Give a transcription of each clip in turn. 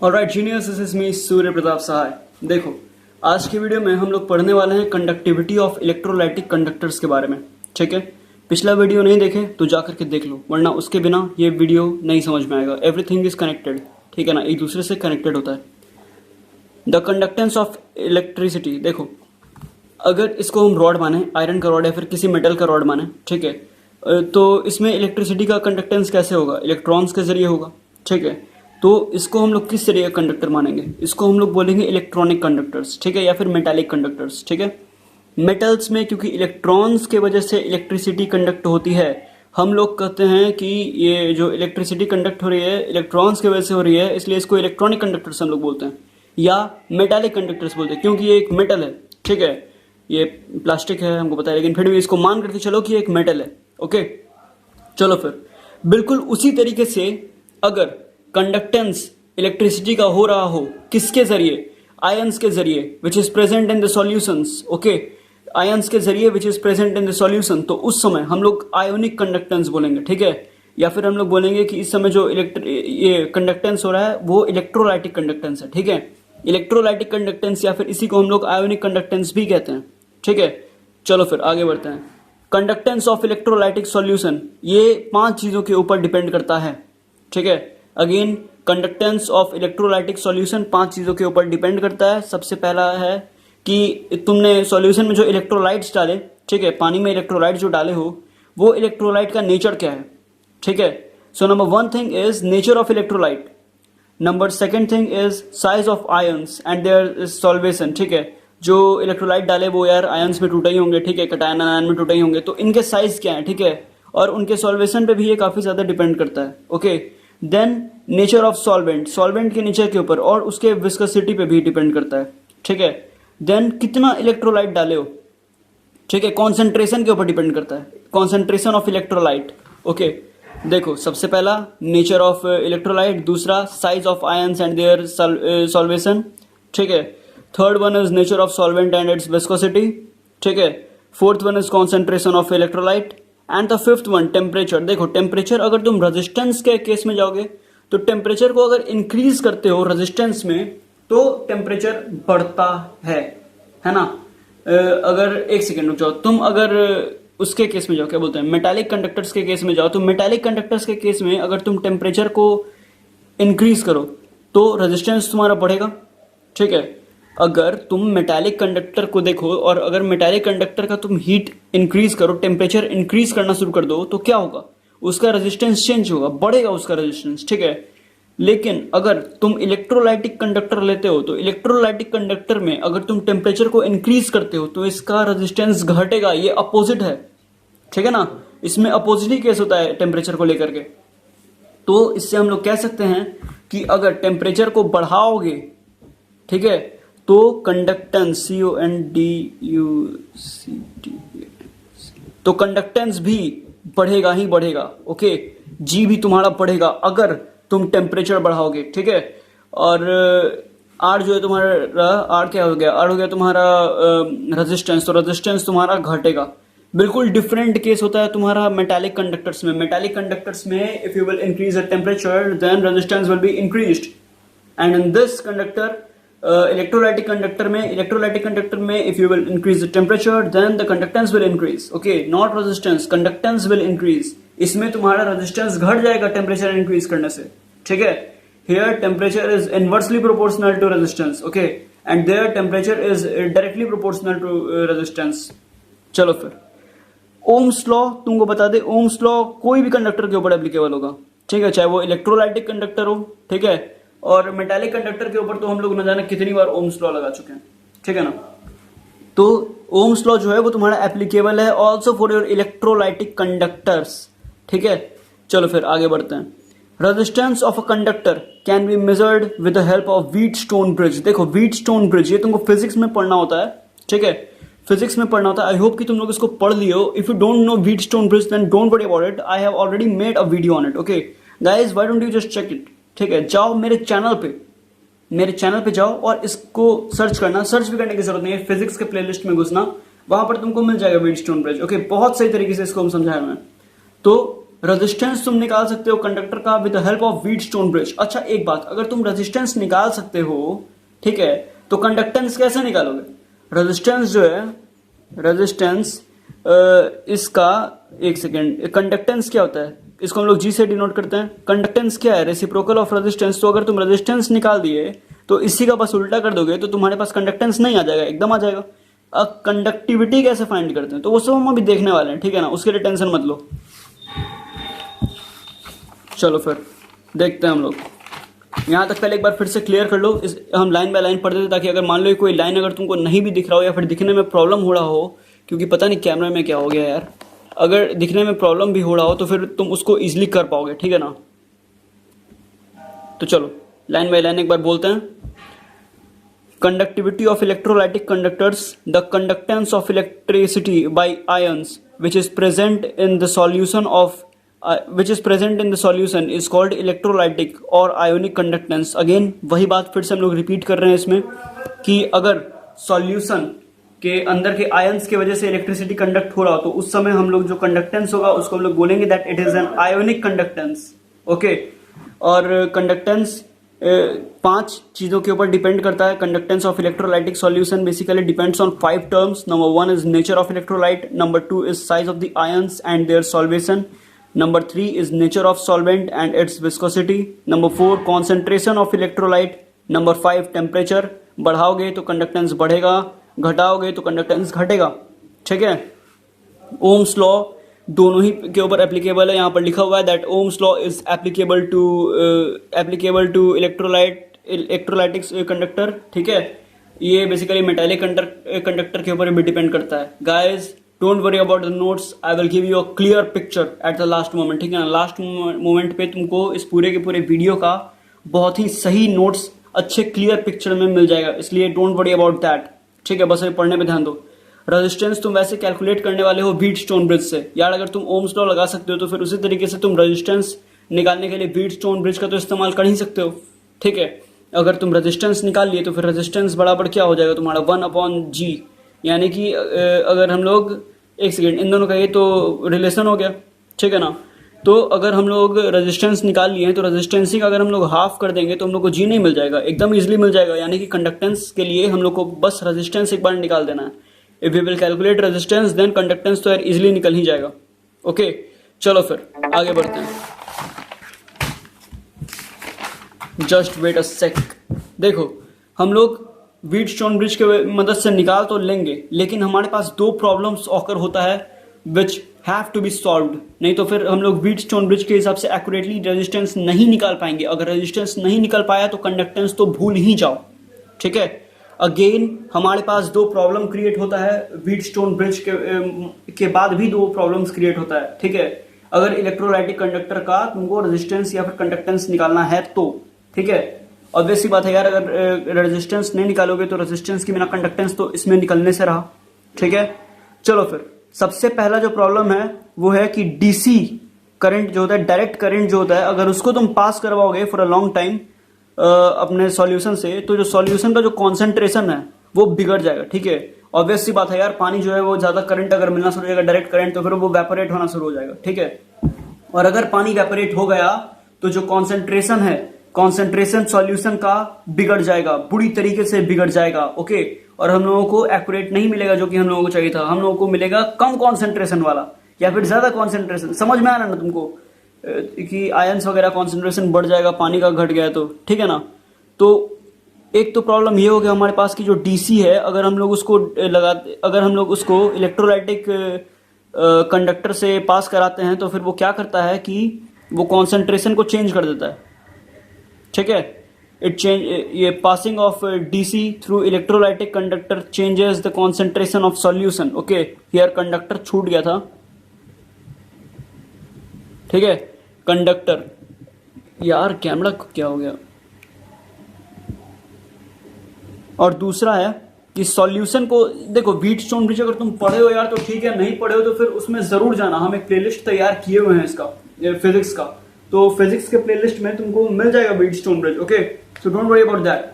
Alright genius, this is me Surya Pratap Sahay. देखो, आज की वीडियो में हम लोग पढ़ने वाले हैं कंडक्टिविटी ऑफ इलेक्ट्रोलाइटिक कंडक्टर्स के बारे में। ठीक है, पिछला वीडियो नहीं देखे तो जा करके देख लो, वरना उसके बिना ये वीडियो नहीं समझ में आएगा। एवरीथिंग इज कनेक्टेड, ठीक है ना, एक दूसरे से कनेक्टेड होता है। द कंडक्टेंस ऑफ इलेक्ट्रिसिटी, देखो अगर इसको हम रॉड माने, आयरन का रॉड या फिर किसी मेटल का रॉड माने, ठीक है, तो इसमें इलेक्ट्रिसिटी का कंडक्टेंस कैसे होगा? इलेक्ट्रॉन्स के जरिए होगा। ठीक है, तो इसको हम लोग किस तरीके का कंडक्टर मानेंगे? इसको हम लोग बोलेंगे इलेक्ट्रॉनिक कंडक्टर्स, ठीक है, या फिर मेटालिक कंडक्टर्स। ठीक है, मेटल्स में क्योंकि इलेक्ट्रॉन्स के वजह से इलेक्ट्रिसिटी कंडक्ट होती है, हम लोग कहते हैं कि ये जो इलेक्ट्रिसिटी कंडक्ट हो रही है इलेक्ट्रॉन्स की वजह से हो रही है, इसलिए इसको इलेक्ट्रॉनिक कंडक्टर्स हम लोग बोलते हैं या मेटालिक कंडक्टर्स बोलते हैं, क्योंकि ये एक मेटल है। ठीक है, ये प्लास्टिक है हमको पता है, लेकिन फिर भी इसको मान करके चलो कि एक मेटल है। ओके, चलो फिर बिल्कुल उसी तरीके से अगर कंडक्टेंस इलेक्ट्रिसिटी का हो रहा हो, किसके जरिए? आयंस के जरिए, which is present in the solutions. Okay, ions के जरिए which is present in the solution, तो उस समय हम लोग आयोनिक कंडक्टेंस बोलेंगे। ठीक है, या फिर हम लोग बोलेंगे कि इस समय जो ये कंडक्टेंस हो रहा है वो इलेक्ट्रोलाइटिक कंडक्टेंस है। ठीक है, इलेक्ट्रोलाइटिक कंडक्टेंस या फिर इसी को हम लोग आयोनिक कंडक्टेंस भी कहते हैं। ठीक है, चलो फिर आगे बढ़ते हैं। कंडक्टेंस ऑफ इलेक्ट्रोलाइटिक सॉल्यूशन, ये 5 चीजों के ऊपर डिपेंड करता है। ठीक है, again conductance of electrolytic solution 5 चीजों के ऊपर डिपेंड करता है। सबसे पहला है कि तुमने सॉल्यूशन में जो इलेक्ट्रोलाइट्स डाले, ठीक है, पानी में इलेक्ट्रोलाइट जो डाले हो, वो इलेक्ट्रोलाइट का नेचर क्या है? ठीक है, so number 1 thing is nature of electrolyte. Number 2 thing is size of ions and their solvation. ठीक है, जो इलेक्ट्रोलाइट डाले वो यार आयंस में टूटे ही होंगे, ठीक है, कटायन आयन में टूटे ही होंगे, तो इनके साइज क्या है? ठीक है, और उनके सॉल्वेशन पे भी ये काफी ज्यादा डिपेंड करता है। Okay, then nature of solvent, solvent के नेचर के ऊपर और उसके विस्कोसिटी पे भी डिपेंड करता है। ठीक है, देन कितना इलेक्ट्रोलाइट डाले हो, ठीक है, कॉन्सेंट्रेशन के ऊपर डिपेंड करता है, कॉन्सेंट्रेशन ऑफ इलेक्ट्रोलाइट। ओके, देखो सबसे पहला नेचर ऑफ इलेक्ट्रोलाइट, दूसरा size of ions and their solvation. ठीक है, third one is nature of solvent and its viscosity. ठीक है, fourth one is concentration of electrolyte and the fifth one temperature. देखो temperature, अगर तुम रेजिस्टेंस के case में जाओगे तो टेम्परेचर को अगर इंक्रीज करते हो रेजिस्टेंस में तो टेम्परेचर बढ़ता है ना। अगर एक सेकेंड रुक जाओ, तुम अगर उसके केस में जाओ, क्या बोलते हैं, मेटालिक कंडक्टर्स के केस में जाओ, तो मेटालिक कंडक्टर्स के केस में अगर तुम टेम्परेचर को इंक्रीज करो तो रेजिस्टेंस तुम्हारा बढ़ेगा। ठीक है, अगर तुम मेटालिक कंडक्टर को देखो और अगर मेटालिक कंडक्टर का तुम हीट इंक्रीज करो, टेम्परेचर इंक्रीज करना शुरू कर दो, तो क्या होगा? उसका रेजिस्टेंस चेंज होगा, बढ़ेगा उसका रेजिस्टेंस। ठीक है, लेकिन अगर तुम इलेक्ट्रोलाइटिक कंडक्टर लेते हो तो इलेक्ट्रोलाइटिक कंडक्टर में अगर तुम टेम्परेचर को इंक्रीज करते हो तो इसका रेजिस्टेंस घटेगा। ये अपोजिट है, ठीक है ना, इसमें अपोजिट ही केस होता है टेम्परेचर को लेकर के। तो इससे हम लोग कह सकते हैं कि अगर टेम्परेचर को बढ़ाओगे, ठीक है, तो कंडक्टेंस CONDUCT, तो कंडक्टेंस भी बढ़ेगा ही बढ़ेगा। ओके, जी भी तुम्हारा बढ़ेगा अगर तुम टेम्परेचर बढ़ाओगे। ठीक है, और आर जो है तुम्हारा, आर क्या हो गया? आर हो गया तुम्हारा रेजिस्टेंस, तो रेजिस्टेंस तुम्हारा घटेगा। बिल्कुल डिफरेंट केस होता है तुम्हारा मेटालिक कंडक्टर्स में। मेटालिक कंडक्टर्स में if you will increase the temperature then resistance will be increased, and in this conductor electrolytic conductor में if you will increase the temperature then the conductance will increase. Okay, not resistance, conductance will increase. इसमें तुम्हारा resistance घट जाएगा temperature increase करने से। ठीक है, here temperature is inversely proportional to resistance. Okay, and there temperature is directly proportional to resistance. चलो फिर ओम्स लॉ तुमको बता दे। ओम्स लॉ कोई भी कंडक्टर के ऊपर एप्लीकेबल होगा, ठीक है, चाहे वो इलेक्ट्रोलाइटिक कंडक्टर हो, ठीक है, और मेटालिक कंडक्टर के ऊपर तो हम लोग न जाने कितनी बार ओम्स लॉ लगा चुके हैं, ठीक है ना। तो ओम्स लॉ जो है वो तुम्हारा एप्लीकेबल है also for your electrolytic conductors. ठीक है, चलो फिर आगे बढ़ते हैं। Resistance of a conductor can be measured with the help of Wheatstone bridge. देखो व्हीटस्टोन ब्रिज, ये तुमको फिजिक्स में पढ़ना होता है, ठीक है, फिजिक्स में पढ़ना होता है। आई होप कि तुम लोग इसको पढ़ लियो। If you don't know Wheatstone bridge then don't worry about it, I have already made a video on it. Okay guys, why don't you just check it? ठीक है, जाओ मेरे चैनल पे जाओ और इसको सर्च करना। सर्च भी करने की जरूरत नहीं है, फिजिक्स के प्लेलिस्ट में घुसना, वहां पर तुमको मिल जाएगा व्हीटस्टोन ब्रिज। ओके, बहुत सही तरीके से इसको हम समझाया मैं। तो रेजिस्टेंस तुम निकाल सकते हो कंडक्टर का with the help of Wheatstone bridge. अच्छा एक बात, अगर तुम रेजिस्टेंस निकाल सकते हो, ठीक है, तो कंडक्टेंस कैसे निकालोगे? रेजिस्टेंस जो है, रेजिस्टेंस इसका, एक सेकेंड, कंडक्टेंस क्या होता है? इसको हम लोग जी से डिनोट करते हैं। कंडक्टेंस क्या है? Reciprocal of resistance. तो अगर तुम रेजिस्टेंस निकाल दिए तो इसी का बस उल्टा कर दोगे तो तुम्हारे पास कंडक्टेंस नहीं आ जाएगा, एकदम आ जाएगा। अब कंडक्टिविटी कैसे फाइंड करते हैं तो वो सब हम अभी देखने वाले हैं, ठीक है ना, उसके लिए टेंशन मत लो। चलो फिर देखते हैं हम लोग। यहाँ तक पहले एक बार फिर से क्लियर कर लो, हम लाइन बाय लाइन पढ़ देते ताकि अगर मान लो कोई लाइन अगर तुमको नहीं भी दिख रहा हो या फिर दिखने में प्रॉब्लम हो रहा हो, क्योंकि पता नहीं कैमरा में क्या हो गया यार, अगर दिखने में प्रॉब्लम भी हो रहा हो तो फिर तुम उसको इजीली कर पाओगे, ठीक है ना। तो चलो लाइन बाय लाइन एक बार बोलते हैं। Conductivity of electrolytic conductors, the conductance of electricity bye ions which is present in the solution is called electrolytic और ionic conductance। अगेन वही बात फिर से हम लोग रिपीट कर रहे हैं इसमें कि अगर सॉल्यूशन के अंदर के आयंस की वजह से इलेक्ट्रिसिटी कंडक्ट हो रहा हो तो उस समय हम लोग जो कंडक्टेंस होगा उसको हम लोग बोलेंगे that it is an ionic conductance. Okay, और कंडक्टेंस 5 चीजों के ऊपर डिपेंड करता है। Conductance of electrolytic solution basically depends on 5 terms. Number 1 is nature of electrolyte, number 2 is size of the ions and their solvation, number 3 is nature of solvent and its viscosity, number 4 concentration of electrolyte, number 5 temperature. बढ़ाओगे तो conductance बढ़ेगा, घटाओगे तो conductance घटेगा, ठीक है। Ohm's law दोनों ही के ऊपर एप्लीकेबल है, यहाँ पर लिखा हुआ है that Ohm's law is applicable to electrolytic conductor, ठीक है। ये बेसिकली मेटालिक कंडक्टर के ऊपर भी डिपेंड करता है। Guys don't worry about the notes, I will give you a clear picture at the last moment, ठीक है ना। लास्ट मोमेंट पे तुमको इस पूरे के पूरे वीडियो का बहुत ही सही नोट्स अच्छे क्लियर पिक्चर में मिल जाएगा, इसलिए डोंट वरी अबाउट दैट, ठीक है। बस अभी पढ़ने में ध्यान दो। रेजिस्टेंस तुम वैसे कैलकुलेट करने वाले हो व्हीटस्टोन ब्रिज से यार। अगर तुम ओम्स लॉ लगा सकते हो तो फिर उसी तरीके से तुम रेजिस्टेंस निकालने के लिए व्हीटस्टोन ब्रिज का तो इस्तेमाल कर ही सकते हो, ठीक है। अगर तुम रेजिस्टेंस निकाल लिए तो फिर रेजिस्टेंस बराबर क्या हो जाएगा तुम्हारा 1/G, यानी कि अगर हम लोग, एक सेकेंड, इन दोनों का ये तो रिलेशन हो गया, ठीक है ना। तो अगर हम लोग रेजिस्टेंस निकाल लिए हैं तो रेजिस्टेंस का अगर हम लोग हाफ कर देंगे तो हम लोग को जी नहीं मिल जाएगा, एकदम इजीली मिल जाएगा। यानी कि कंडक्टेंस के लिए हम लोग को बस रेजिस्टेंस एक बार निकाल देना है। If we will calculate resistance then conductance तो यार इजीली निकल ही जाएगा। ओके चलो फिर आगे बढ़ते हैं। जस्ट वेट अ सेक। देखो हम लोग व्हीटस्टोन ब्रिज के मदद से निकाल तो लेंगे, लेकिन हमारे पास 2 प्रॉब्लम्स ऑकर होता है which have to be solved. नहीं तो फिर हम लोग व्हीटस्टोन ब्रिज के हिसाब से एक्यूरेटली रेजिस्टेंस नहीं निकाल पाएंगे। अगर रेजिस्टेंस नहीं निकल पाया तो कंडक्टेंस तो भूल ही जाओ, ठीक है। अगेन हमारे पास 2 प्रॉब्लम क्रिएट होता है व्हीटस्टोन ब्रिज के बाद भी 2 प्रॉब्लम्स क्रिएट होता है, ठीक है। अगर इलेक्ट्रोलाइटिक कंडक्टर का तुमको रेजिस्टेंस या फिर कंडक्टेंस निकालना है तो, ठीक है। ऑब्वियस सी बात है यार, अगर रेजिस्टेंस नहीं निकालोगे तो रेजिस्टेंस के बिना कंडक्टेंस तो इसमें निकलने से रहा, ठीक है। चलो फिर सबसे पहला जो प्रॉब्लम है वो है कि डीसी करंट जो होता है, डायरेक्ट करंट जो होता है, अगर उसको तुम पास करवाओगे फॉर अ लॉन्ग टाइम अपने सॉल्यूशन से तो जो सॉल्यूशन का जो कॉन्सेंट्रेशन है वो बिगड़ जाएगा, ठीक है। ऑब्वियस सी बात है यार, पानी जो है वो ज्यादा करंट अगर मिलना शुरू हो जाएगा डायरेक्ट करंट तो फिर वो वेपोरेट होना शुरू हो जाएगा, ठीक है। और अगर पानी वेपोरेट हो गया तो जो कॉन्सेंट्रेशन है, कॉन्सेंट्रेशन सॉल्यूशन का बिगड़ जाएगा, बुरी तरीके से बिगड़ जाएगा, ओके। और हम लोगों को एक्यूरेट नहीं मिलेगा जो कि हम लोगों को चाहिए था। हम लोगों को मिलेगा कम कॉन्सेंट्रेशन वाला या फिर ज्यादा कॉन्सेंट्रेशन। समझ में आ रहा ना तुमको कि आयंस वगैरह कॉन्सेंट्रेशन बढ़ जाएगा, पानी का घट गया तो, ठीक है ना। तो एक तो प्रॉब्लम ये हो गया हमारे पास की जो डीसी है, अगर हम लोग उसको इलेक्ट्रोलाइटिक कंडक्टर से पास कराते हैं तो फिर वो क्या करता है कि वो कॉन्सेंट्रेशन को चेंज कर देता है, ठीक है। ये passing of DC through electrolytic conductor changes the concentration of solution, okay. Here conductor छूट गया था, ठीक है। कंडक्टर, यार कैमरा को क्या हो गया। और दूसरा है कि सॉल्यूशन को देखो, व्हीटस्टोन ब्रिज अगर तुम पढ़े हो यार तो ठीक है, नहीं पढ़े हो तो फिर उसमें जरूर जाना। हम एक प्लेलिस्ट तैयार किए हुए हैं इसका, फिजिक्स का, तो फिजिक्स के प्लेलिस्ट में तुमको मिल जाएगा Wheatstone bridge, okay. So don't worry about that.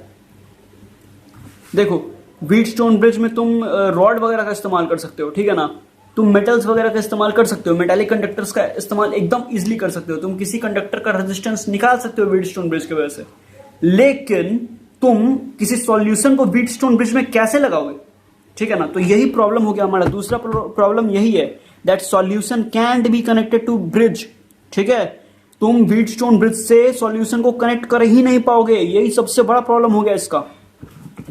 देखो व्हीटस्टोन ब्रिज में तुम रॉड वगैरह का इस्तेमाल कर सकते हो, ठीक है ना। तुम मेटल्स वगैरह का इस्तेमाल कर सकते हो, मेटालिक कंडक्टर्स का इस्तेमाल एकदम इजीली कर सकते हो, तुम किसी कंडक्टर का रेजिस्टेंस निकाल सकते हो व्हीटस्टोन ब्रिज की वजह से। लेकिन तुम किसी सॉल्यूशन को व्हीटस्टोन ब्रिज में कैसे लगाओगे, ठीक है ना। तो यही प्रॉब्लम हो गया हमारा। दूसरा प्रॉब्लम यही है that solution can't be connected to bridge, ठीक है। तुम व्हीटस्टोन ब्रिज से सॉल्यूशन को कनेक्ट कर ही नहीं पाओगे, यही सबसे बड़ा प्रॉब्लम हो गया इसका।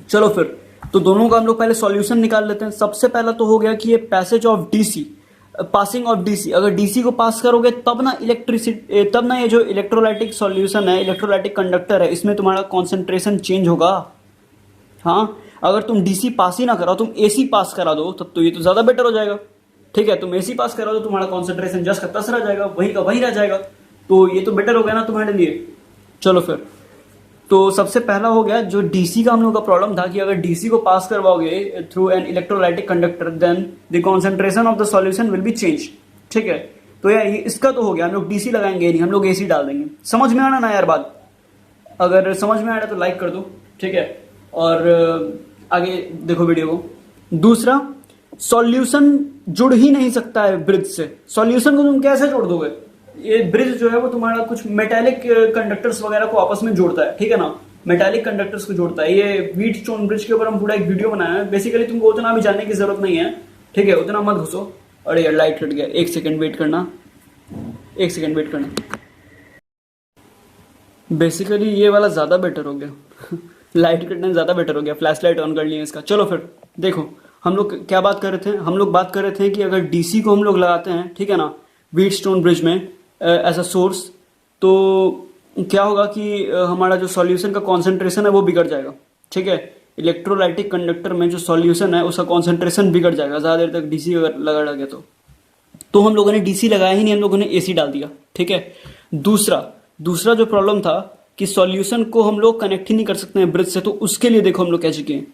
चलो फिर तो दोनों का हम लोग पहले सॉल्यूशन निकाल लेते हैं। सबसे पहला तो हो गया कि ये passage of DC, passing of DC, अगर डीसी को पास करोगे तब ना इलेक्ट्रिसिटी, तब ना ये जो इलेक्ट्रोलाइटिक सॉल्यूशन है, इलेक्ट्रोलाइटिक कंडक्टर है, इसमें तुम्हारा कॉन्सेंट्रेशन चेंज होगा। हाँ, अगर तुम डीसी पास ही ना कराओ, तुम एसी पास करा दो, तब तो ये तो ज्यादा बेटर हो जाएगा, ठीक है। तुम एसी पास करा दो, तुम्हारा कॉन्सेंट्रेशन जस्ट का तस रह जाएगा, वही का वही रह जाएगा, तो ये तो बेटर हो गया ना तुम्हारे लिए। चलो फिर तो सबसे पहला हो गया जो डीसी का हम लोग का प्रॉब्लम था कि अगर डीसी को पास करवाओगे through an electrolytic conductor then the concentration of the solution will be change, ठीक है। तो यार इसका तो हो गया, हम लोग डीसी लगाएंगे नहीं, हम लोग एसी डाल देंगे। समझ में आना ना यार बात? अगर समझ में आ रहा है तो लाइक कर दो, ठीक है, और आगे देखो वीडियो को। दूसरा, सॉल्यूशन जुड़ ही नहीं सकता है ब्रिज से। सॉल्यूशन को तुम कैसे जोड़ दोगे? ये ब्रिज जो है वो तुम्हारा कुछ मेटालिक कंडक्टर्स वगैरह को आपस में जोड़ता है, ठीक है ना, मेटालिक कंडक्टर्स को जोड़ता है। ये व्हीटस्टोन ब्रिज के ऊपर हम पूरा एक वीडियो बनाया है, बेसिकली तुमको उतना भी जानने की जरूरत नहीं है, ठीक है, उतना मत घुसो। अरे यार लाइट कट गया, एक सेकंड वेट करना, एक सेकंड वेट करना। बेसिकली ये वाला ज्यादा बेटर हो गया लाइट कटना ज्यादा बेटर हो गया, फ्लैश लाइट ऑन कर लिया इसका। चलो फिर देखो हम लोग क्या बात कर रहे थे, हम लोग बात कर रहे थे कि अगर डीसी को हम लोग लगाते हैं, ठीक है ना, व्हीटस्टोन ब्रिज में एज अ सोर्स, तो क्या होगा कि हमारा जो सॉल्यूशन का कॉन्सेंट्रेशन है वो बिगड़ जाएगा, ठीक है। इलेक्ट्रोलाइटिक कंडक्टर में जो सॉल्यूशन है उसका कॉन्सेंट्रेशन बिगड़ जाएगा ज़्यादा देर तक डीसी अगर लगा गया तो हम लोगों ने डीसी लगाया ही नहीं, हम लोगों ने एसी डाल दिया, ठीक है। दूसरा जो प्रॉब्लम था कि सॉल्यूशन को हम लोग कनेक्ट ही नहीं कर सकते हैं ब्रिज से, तो उसके लिए देखो हम लोग क्या चाहिए,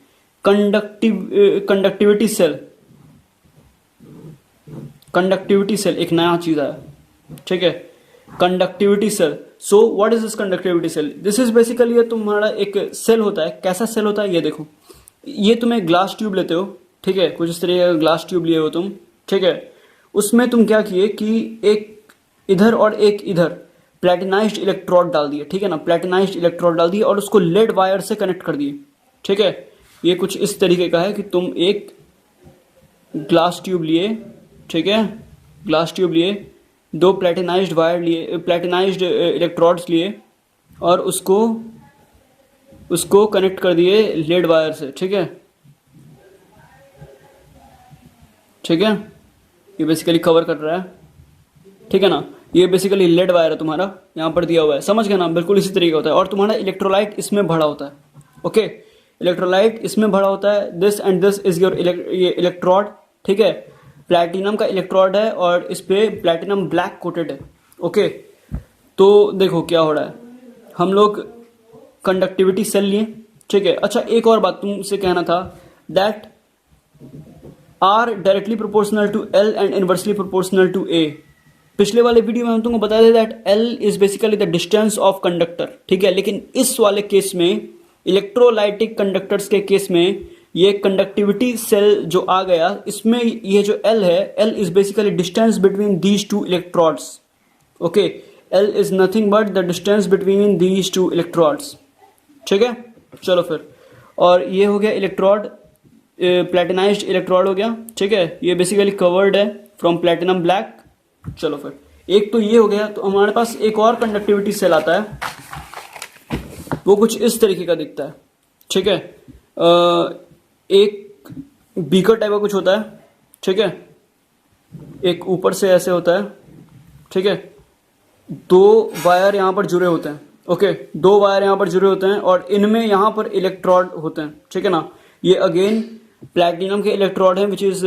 कंडक्टिविटी सेल एक नया चीज आया, ठीक है, conductivity cell. So what is this conductivity cell? This is basically ये तुम्हारा एक सेल होता है। कैसा सेल होता है ये देखो, ये तुम एक ग्लास ट्यूब लेते हो, ठीक है, कुछ इस तरीके का ग्लास ट्यूब लिए हो तुम, ठीक है। उसमें तुम क्या किए कि एक इधर और एक इधर प्लेटिनाइज्ड इलेक्ट्रोड डाल दिए, ठीक है ना, प्लेटिनाइज्ड इलेक्ट्रोड डाल दिए और उसको लेड वायर से कनेक्ट कर दिए, ठीक है। ये कुछ इस तरीके का है कि तुम एक ग्लास ट्यूब लिए, ठीक है, ग्लास ट्यूब लिए, दो प्लेटिनाइज्ड वायर लिए, प्लेटिनाइज्ड इलेक्ट्रोड्स लिए और उसको कनेक्ट कर दिए लेड वायर से, ठीक है, ठीक है। ये बेसिकली कवर कर रहा है, ठीक है ना, ये बेसिकली लेड वायर है तुम्हारा, यहाँ पर दिया हुआ है, समझ गए ना, बिल्कुल इसी तरीके का होता है। और तुम्हारा इलेक्ट्रोलाइट इसमें भरा होता है, ओके, इलेक्ट्रोलाइट इसमें भरा होता है। This and this is your ये इलेक्ट्रोड, ठीक है, प्लैटिनम का इलेक्ट्रोड है और इस पे प्लैटिनम ब्लैक कोटेड है, ओके। तो देखो क्या हो रहा है, हम लोग कंडक्टिविटी सेल लिए, ठीक है। अच्छा एक और बात तुमसे कहना था, that are directly proportional to L and inversely proportional to A. पिछले वाले वीडियो में हम तुमको बताया था that L is basically the distance of conductor, ठीक है। लेकिन इस वाले केस में, इलेक्ट्रोलाइटिक कंडक्टर्स के केस में, ये कंडक्टिविटी सेल जो आ गया, इसमें ये जो एल है, L is basically distance between these two electrodes, okay. L is nothing but the distance between these two electrodes, ठीक है। चलो फिर, और ये हो गया इलेक्ट्रोड, प्लेटिनाइज्ड इलेक्ट्रोड हो गया, ठीक है। ये बेसिकली कवर्ड है फ्रॉम प्लेटिनम ब्लैक। चलो फिर, एक तो ये हो गया। तो हमारे पास एक और कंडक्टिविटी सेल आता है, वो कुछ इस तरीके का दिखता है, ठीक है। एक बीकर टाइप का कुछ होता है, ठीक है, एक ऊपर से ऐसे होता है, ठीक है, दो वायर यहाँ पर जुड़े होते हैं, ओके, दो वायर यहाँ पर जुड़े होते हैं और इनमें यहाँ पर इलेक्ट्रोड होते हैं, ठीक है ना। ये अगेन प्लैटिनम के इलेक्ट्रोड हैं which is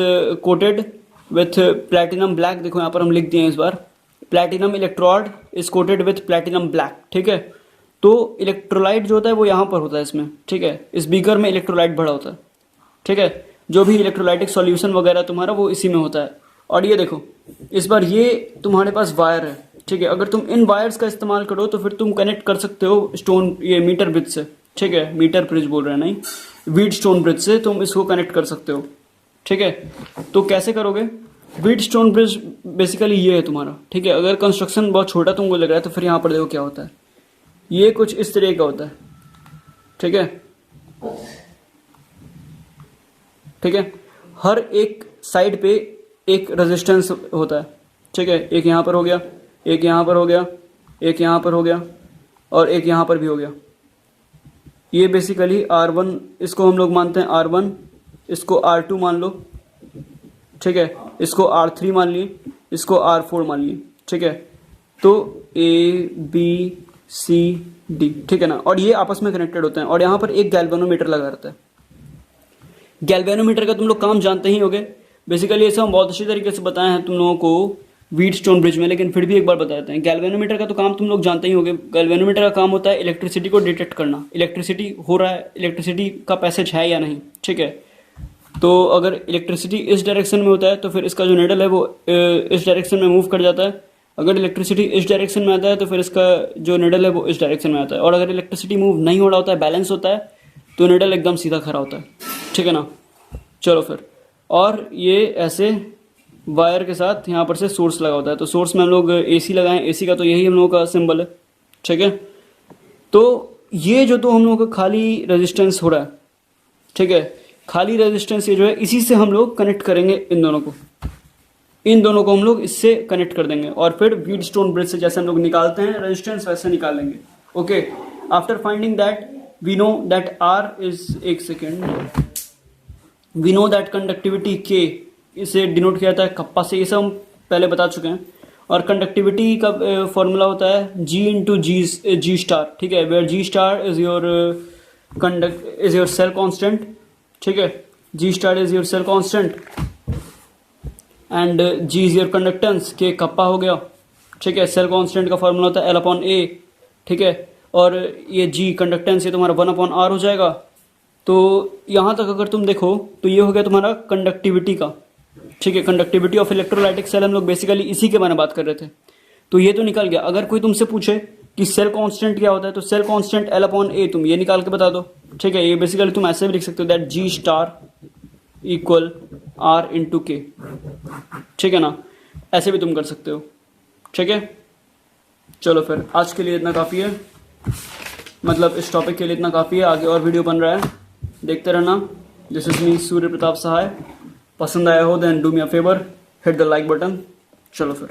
coated with platinum black. देखो यहाँ पर हम लिख दिए हैं इस बार, platinum electrode is coated with platinum black, ठीक है। तो इलेक्ट्रोलाइट जो होता है वो यहाँ पर होता है इसमें, ठीक है, इस बीकर में इलेक्ट्रोलाइट भरा होता है, ठीक है। जो भी इलेक्ट्रोलाइटिक सॉल्यूशन वगैरह तुम्हारा वो इसी में होता है। और ये देखो इस बार ये तुम्हारे पास वायर है, ठीक है। अगर तुम इन वायर्स का इस्तेमाल करो तो फिर तुम कनेक्ट कर सकते हो स्टोन, ये मीटर ब्रिज से, ठीक है, मीटर ब्रिज बोल रहे हैं, नहीं, व्हीटस्टोन ब्रिज से तुम इसको कनेक्ट कर सकते हो, ठीक है। तो कैसे करोगे? व्हीटस्टोन ब्रिज बेसिकली ये है तुम्हारा, ठीक है। अगर कंस्ट्रक्शन बहुत छोटा तुमको लग रहा है तो फिर यहाँ पर देखो क्या होता है, ये कुछ इस तरह का होता है, ठीक है, ठीक है। हर एक साइड पे एक रेजिस्टेंस होता है, ठीक है। एक यहाँ पर हो गया, एक यहाँ पर हो गया, एक यहाँ पर हो गया और एक यहाँ पर भी हो गया। ये बेसिकली R1, इसको हम लोग मानते हैं R1, इसको R2 मान लो, ठीक है, इसको R3 मान लिए, इसको R4 मान लिए, ठीक है। तो A B C D, ठीक है ना, और ये आपस में कनेक्टेड होते हैं। और यहाँ पर एक गैल्वेनोमीटर लगा रहता है। गैल्वेनोमीटर का तुम लोग काम जानते ही होगे, बेसिकली ऐसा हम बहुत अच्छी तरीके से बताए हैं तुम लोगों को व्हीटस्टोन ब्रिज में, लेकिन फिर भी एक बार बता देते हैं। गैल्वेनोमीटर का तो काम तुम लोग जानते ही होंगे। गैल्वेनोमीटर का काम होता है इलेक्ट्रिसिटी को डिटेक्ट करना, इलेक्ट्रिसिटी हो रहा है, इलेक्ट्रिसिटी का पैसेज है या नहीं, ठीक है। तो अगर इलेक्ट्रिसिटी इस डायरेक्शन में होता है तो फिर इसका जो निडल है वो इस डायरेक्शन में मूव कर जाता है। अगर इलेक्ट्रिसिटी इस डायरेक्शन में आता है तो फिर इसका जो निडल है वो इस डायरेक्शन में आता है। और अगर इलेक्ट्रिसिटी मूव नहीं हो रहा होता है, बैलेंस होता है, तो निडल एकदम सीधा खड़ा होता है, ठीक है ना। चलो फिर, और ये ऐसे वायर के साथ यहाँ पर से सोर्स लगा होता है। तो सोर्स में हम लोग AC लगाएं, AC का तो यही हम लोगों का सिंबल है, ठीक है। तो ये जो तो हम लोगों का खाली रेजिस्टेंस हो रहा है, ठीक है, खाली रेजिस्टेंस ये जो है इसी से हम लोग कनेक्ट करेंगे इन दोनों को हम लोग इससे कनेक्ट कर देंगे। और फिर व्हीटस्टोन ब्रिज से जैसे हम लोग निकालते हैं रेजिस्टेंस वैसे निकाल लेंगे, okay. After finding that we know that R is, एक second, we know that conductivity K, इसे डिनोट किया जाता है कप्पा से, ये सब हम पहले बता चुके हैं। और कंडक्टिविटी का फॉर्मूला होता है G इंटू जी स्टार, ठीक है, where G star is your cell constant, ठीक है। G star is your cell constant and G is your conductance, K kappa हो गया, ठीक है। सेल कांस्टेंट का फॉर्मूला होता है L/A, ठीक है। और ये G कंडक्टेंस ये तुम्हारा 1/R हो जाएगा। तो यहाँ तक अगर तुम देखो तो ये हो गया तुम्हारा कंडक्टिविटी का, ठीक है। कंडक्टिविटी ऑफ इलेक्ट्रोलाइटिक सेल हम लोग बेसिकली इसी के बारे में बात कर रहे थे। तो ये तो निकल गया। अगर कोई तुमसे पूछे कि सेल कांस्टेंट क्या होता है तो सेल कांस्टेंट L/A, तुम ये निकाल के बता दो, ठीक है। ये बेसिकली तुम ऐसे भी लिख सकते हो that G star equal R into K, ठीक है ना, ऐसे भी तुम कर सकते हो, ठीक है। चलो फिर आज के लिए इतना काफ़ी है, मतलब इस टॉपिक के लिए इतना काफ़ी है। आगे और वीडियो बन रहा है, देखते रहना। This is me Surya Pratap Sahay. पसंद आया हो then do me a favour, hit the like button. चलो फिर।